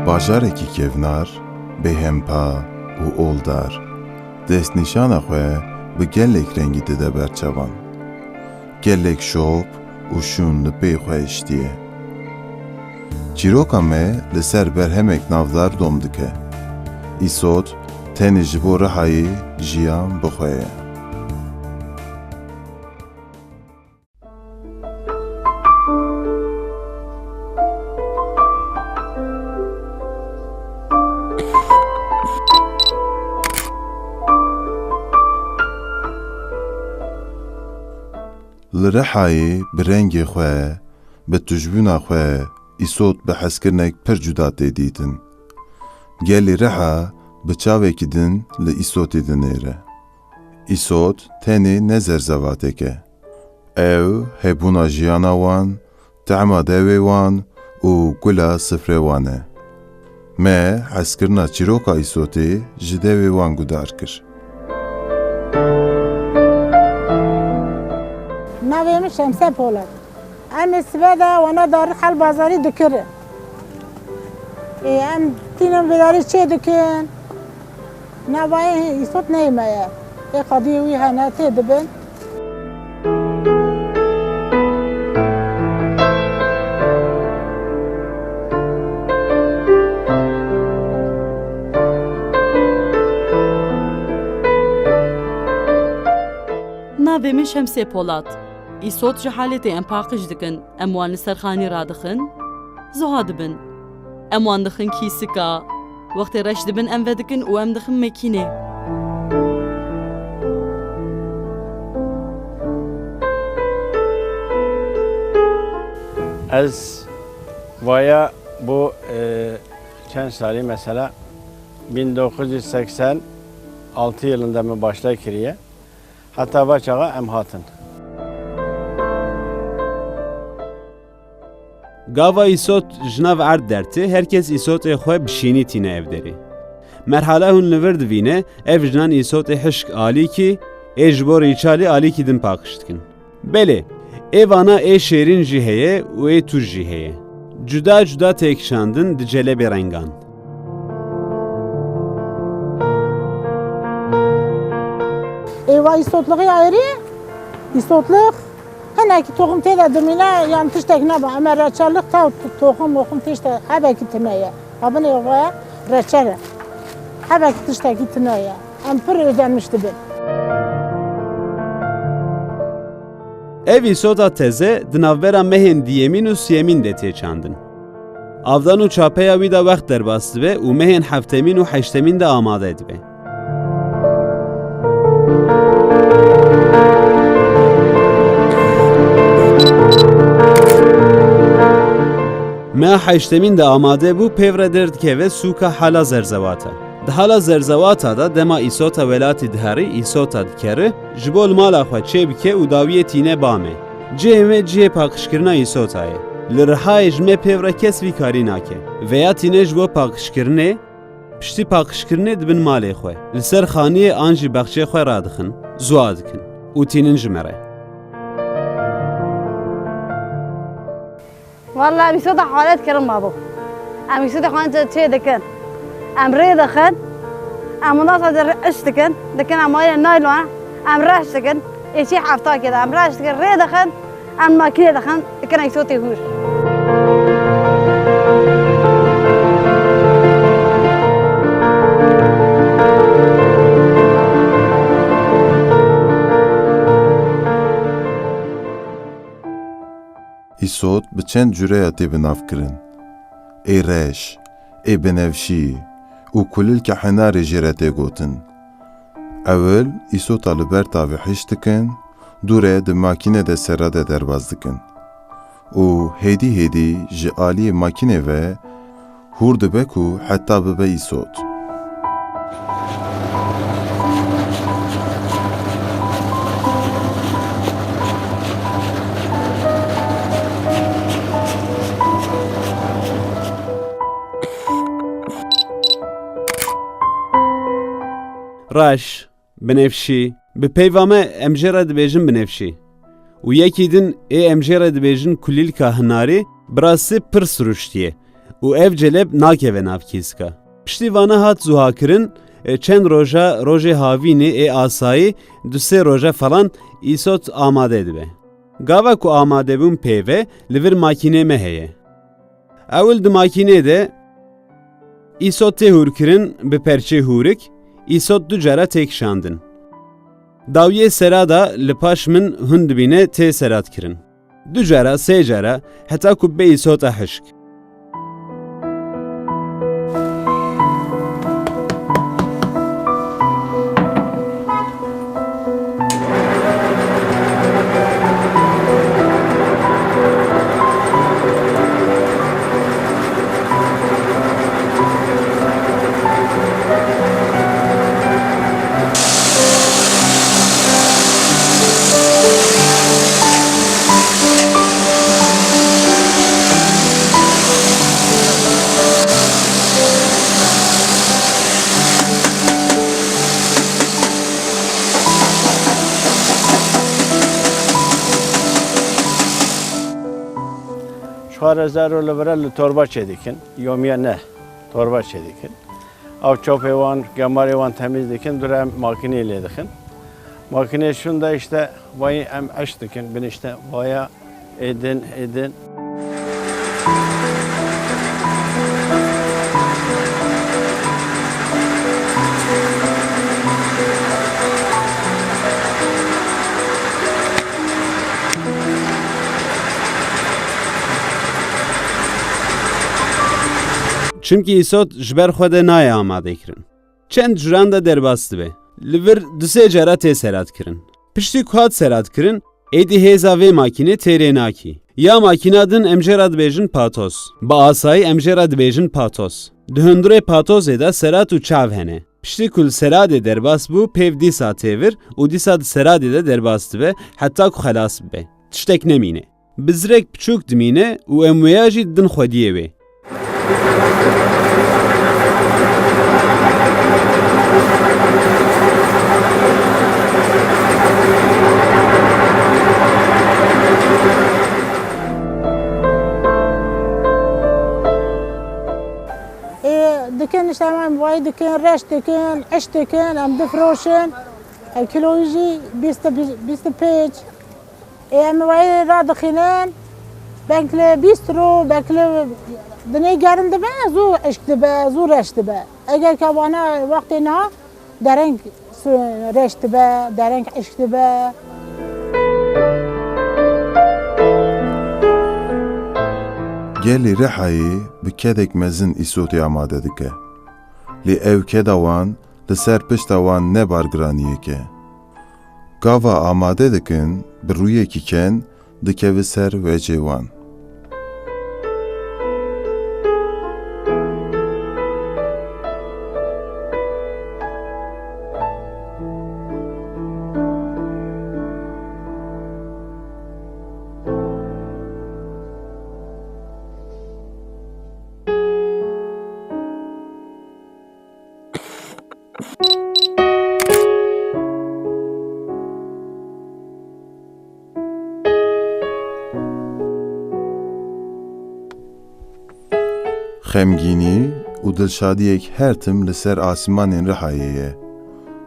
Bajarekî kevnar, bêhempa û oldar, destnîşana xwe bi gelek rengî dide berçavan. Gelek şop û şûn li pê xwe îştiye. Çîroka me li ser berhemek navdar dom dike. Îsot tenê ji bo rihayê jiyan bixweye. Li Rihayê bi rengê xwe, bi tujbûna xwe îsot bi hezkirinek pir cuda tê dîtin. Gelê Riha bi çavekî din li îsotê dinêre. Îsot tenê ne zerzevatek e. Ew hebûna jiyana wan, tehma devê wan û gula sifrê wan e. Me hezkirina çîroka îsotê ji devê wan gudar kir. Navê min Şemse Polat. Em ê sibê de wana darî hel bazarî dikirin. Em tînin vêdarî çê dikin. Navayê îsot neyme ye. Qediyê wî hene tê dibin. Navê min Şemse Polat. Îsot ji haletê em paqij dikin, em wan li ser xanî radixin, ziha dibin. Em wan dixin kîsika, wextê reş dibin em vedikin û em dixin mekînê. Ez vaya bu çend salî mesela 1986 yılında mı başlay kiriye. Hatta vaçağa em hatin. Gava îsot ji nav erd dertê herkes îsotê xwe bişînî tîne ev derê. Merhala hûn li vir divîne ev jinan îsotê hişk alîkî ê ji bo rîçalî alîkî din paqij dikin. Belê, êvana ê şêrîn jî heye û ê tûj jî heye. Cuda cuda têkişandin di celebê rengan. Êva îsotliğê ayrı, îsotliq hinekî toxum tê de dimîne yan tiştek nebe. Em reçellik ta toxum moxum tiştek hebekî tune ye. Hebin êvaya reçel e. Hebekî tiştekî tune ye. Em pir özenmiş dibin. Ev îsota teze di navbera mehên diyemîn û siyemîn de têçandin. Avdan û çapeya wî de wext derbas dibe û mehên heftemîn û heştemîn de amade dibe. Me heştemîn de amade bû pêvre derdikeve sûka hala zerzewata. Di hala zerzewata da dema îsota welatî diherî îsota dikere, ji bo li mala xwe çê bike û dawiyê tîne bame. Cihê me cihê paqijkirina îsota ye. Li Rihayê ji me pêvre kes vî karî nake. Veya tîne ji bo paqijkirinê, piştî paqijkirinê dibin malê xwe. Li ser xaniyê an jî bexçê xwe radixin, zuwa dikin û tînin ji me re. والله بيصدق حالات كرم بابو ام يصدق حالات شيء دكن ام ريد خد ام ناصر اشتكن دكن ام ماي نايلون ام راش دكن شيء حفطه كده ام راش دكن ريد خد ام ما كده دكن دكن يصوتي هوش Îsot bi çend cureya tê binavkirin. ای رش، ای بنفشی و کلیل که حنار جرته گوتن. اول ایسو طالبر تاوی حش دکن، دوره ده ماکینه ده سراده درباز دکن. و هیدی جعالی ماکینه و هور دبکو حتی ببه ایسوت. راش بنفشی به پیوامه امجره دبیجن بنفشی و یکی دن ای امجره دبیجن کلیل که هناری براسی پر سروشتیه و ev celeb nakeve navkîska. Piştî vana hat zuhakirin, çend roja havînê ê asayî du sê roja falan îsot amade dibe. Gava ku amade bûn pêve li vir makînê me heye. Ewil di makînê de îsot tê hûrkirin bi perçê hûrik, îsot du cara tê kişandin. Dawyê serada li paş min hûn dibîne tê seratkirin. Du cara, sê cara, heta ku bê îsota hişk. Şuarezler öyle torba çedikin, yomiye ne? Torba çedikin. Av çöp evan, gemar evan temiz dikin, durem makineyle dikin. Makine şunda işte vayı em aç dikin, ben işte vaya edin. Çünkü îsot ji ber xwe de nayê amade kirin. Çend curan da derbas dibe. Li vir du sê cara tê seratkirin. Piştî ku hat seratkirin, êdî hêza vê makînê têrê nakî. Ya makîna din emjera dibêjin patos. Bi asayî emjera dibêjin patos. Di hundirê patosê de serat û çav hene. Piştî ku li seradê derbas bû, pêv dîsa têvir û dîsa di seradê de derbas dibe, heta ku xelas bibe. Tiştek nemîne. Bi zirek piçûk dimîne û em wêya jî din xwediyê wê. Dikin işte hemen vay dikin, reş dikin, eş dikin, hem difroşun, kilojik, bisti peç. Hem vay radikinen, bekle bistro, bekle dine gerin dibe, zu eşk dibe, zu reş dibe. Eğer ki bana vaktine derenk reş dibe, derenk eşk dibe. Gelî rihayê bi kedek mezin îsotê amade dike. Lê ev keda wan li ser pişta wan ne bargiraniyek e. Gava amade dikin bi rûyekî ken dikeve ser wecê wan. Xemgînî û dilşadiyek her tim li ser asîmanên rihayê ye.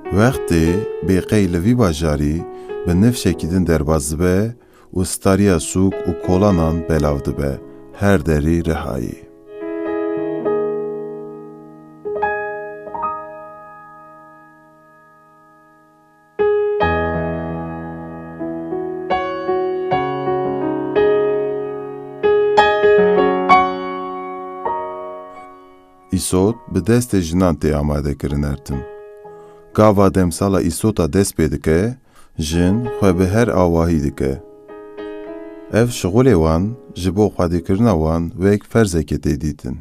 Wextê bêqey li vî bajarî bi nifşekî din derbas dibe û stariya sûk û kolanan belav dibe her derî rihayê. îsot bi destê jinan tê amadekirin ertin. Gava demsala îsota dest pê dike, jin xwe bi her awahî dike. Ev şiğulê wan ji bo xwedîkirina wan wek ferzekê tê dîtin.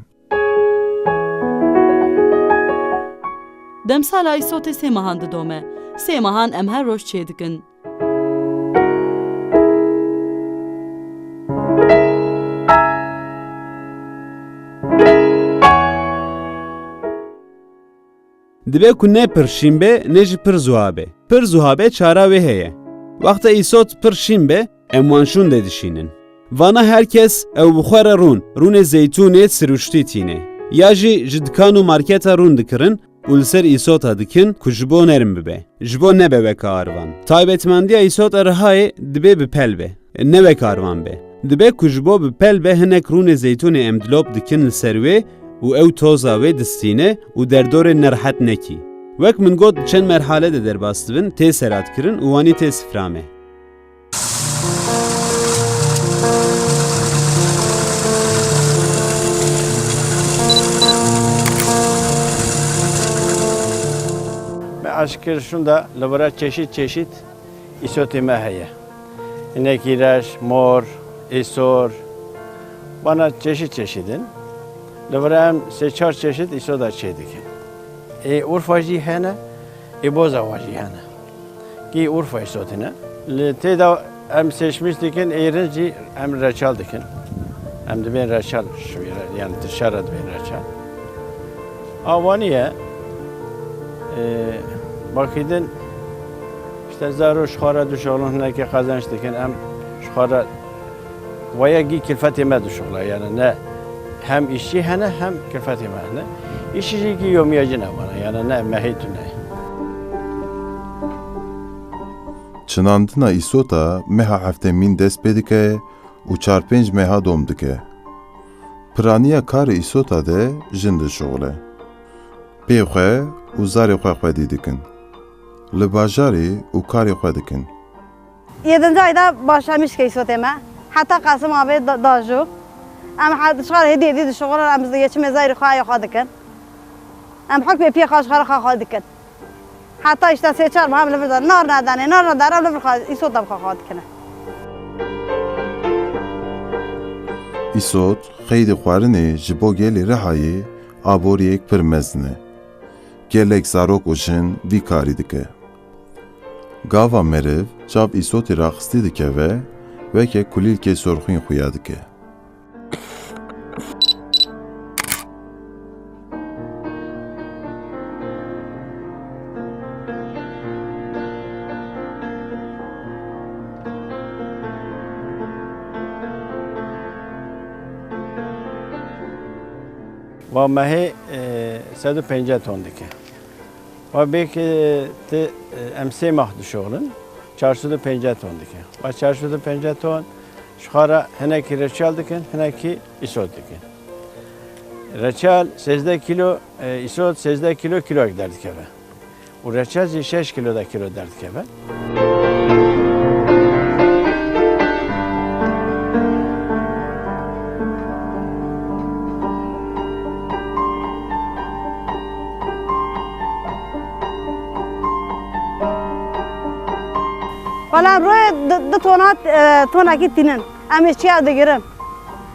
Demsala îsotê sê mehan didome. Sê mehan em her roj çê dikin. Dibe ku ne pir şîn be ne jî pir zuha be. Pir zuha be çara wê heye. Waxta îsot pir şîn be em wan şûn de dişînin. Vana herkes ew bi xwe re rûnê zeytûnê siruştî tîne. Ya jî ji dikan û marketa rûn dikirin û li ser îsota dikin ku ji bo nerin bibe. Ji bo nebe weka arvan. Taybetmendiya îsota rihayê dibe bi pel be. Ne weka arvan be. Dibe ku ji bo bi pel be hinek rûnê zeytûnê em dilop dikin li ser wê û ew toza wê distîne û derdorê nerhet nekî. Wek min got çend merhale de derbas dibin tê seratkirin û wanî tê siframe. Me aşkir şunda lavara çeşit isotê me heye. Hinekî reş, mor, îsor, bana çeşidin. Lavara em sê çar çeşit îsota çê dikin. Urfa jî hene, bozawa jî hene. Ki Urfa îsotine. Li têda em seçmiş dikin, êrin jî em reçal dikin. Em dibên reçal şivîre, yani dışarı dibên reçal. Avaniye, bakidin, işte zaro şuara düşoğlun hineki kazanç dikin, em şuara vaya gi kilfeti me düşoğla, yani ne hem işçi hene hem kilfeti me hene. İşçi ki yomiyacı ne bana, yani ne mehitü ne. Çinandina îsota meha heftemîn dest pê dike û çar-pênc meha dom dike. Piraniya karê îsota de jin dişoğle. Pê xwe û zarê xwe xwedî dikin. Li bajarê û karê xwe dikin. 7. ayda başlamış ki isotê me. Heta Qasım abi dajû. Em şixar hediye dî dişoğlar em geçime zarê xwe xwe dikin. Em hukmê pê xwe şixar xwe dikin. Hatta işte sê-çar meha li vir da nar nedanê, em li vir xwe îsota xwe dikine. Îsot xeydê xwarinê ji bo gelê Rihayê aboriyek pir mezin e. Gelek zarok û jin vî karî dike. Gava meriv çav îsotê raxistî dike ve weke kulîlkê sorxwîn xuya dike. و ماهی 150 ton dike. و belki de emse mahdu şoğlun 450 ton dike. Ve 450 ton şuara heneki reçal dikin, heneki isot dikin. Reçal 8 kilo, isot 8 kilo gider dikeve. O reçal 6 kilo da kilo der dikeve. Valla roy du tonakî tînin. Em ê çiya digirin.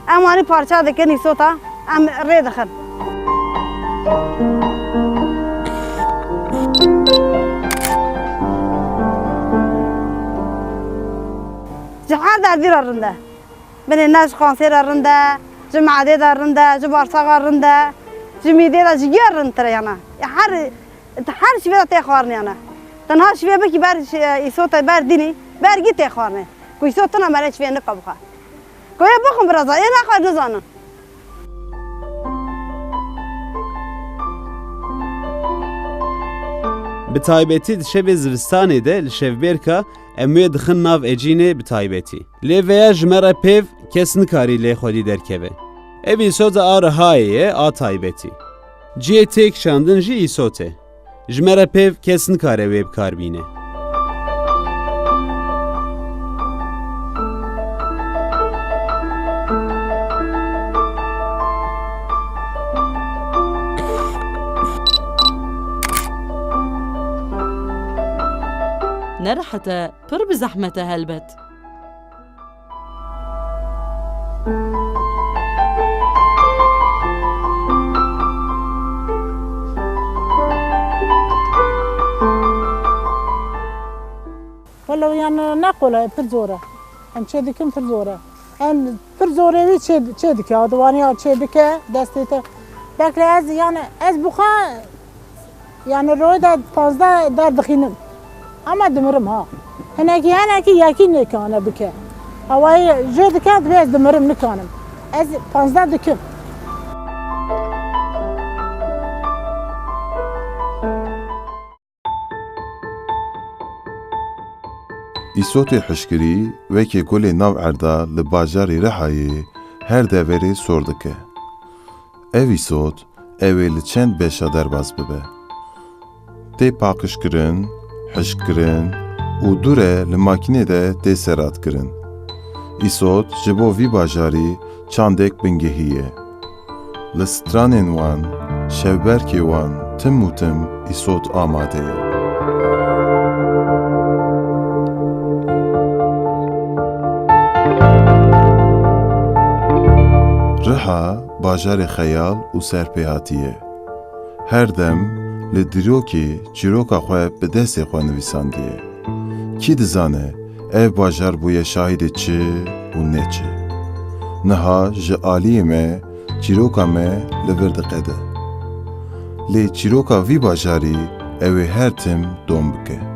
Em wanî parça dikin îsota, em rê dixin. Ji her derdî re rinde. Binê ne ji kansêr re rinde, ji meadê de rinde, ji bağırsağa rinde, ji mîdê de ji ger rindir yana. Her şivê de tê xwarin yana. Tenha şivê bikî ber îsota ber dînî, bergî tê xwarinê. Ku îsotina me re şivê nika bixe. Ku ê bixin biraz, ê nexe nizanin. Bi taybetî di şevê zivistanê de li şevbêrka em wê dixin nav ecînê bi taybetî. Lê veya ji me re pêv kes nikarî lê xwedî derkeve. Ev îsota a Rihayê ye a taybetî. Ciyê têk şandin jî îsotê. Ji me re pêv kes nikare wê bikar bîne. نرحته پر بزحمته هلبت. ولو يعني نقوله پر زوره ام چه دکم پر زوره ام پر زوره وی چه دکه آدوانی ها چه دکه دستی تا بکر از yani از بخواه yani روی دا 15 در دخینم اما دمرم ها هنکی یکی نکانه بکه اوای جو دکه بیز دمرم نکانم از 15 دکم ئیسۆتی حشکری وەکێ گولێ ناو عەردا لە باژاری ڕەحایê her deverê sor dike. Ev îsot ew ê li çend beşa derbas bibe. Tê paqişkirin, hişkirin û dûre li makînê de tê seratkirin. Îsot ji bo vî bajarî çandek bingehî ye. Li stranên wan, şevberkê wan tim û tim îsot amade ye. Riha bajarê xeyal û serpêhatî ye. Her dem li dîrokê çîroka xwe bi destê xwe nivîsandiye. Kî dizane ev bajar bûye şahîdê çi û ne çi. Niha ji aliyê me çîroka me li vir diqede. Lê çîroka vî bajarî ew ê her tim dom bike.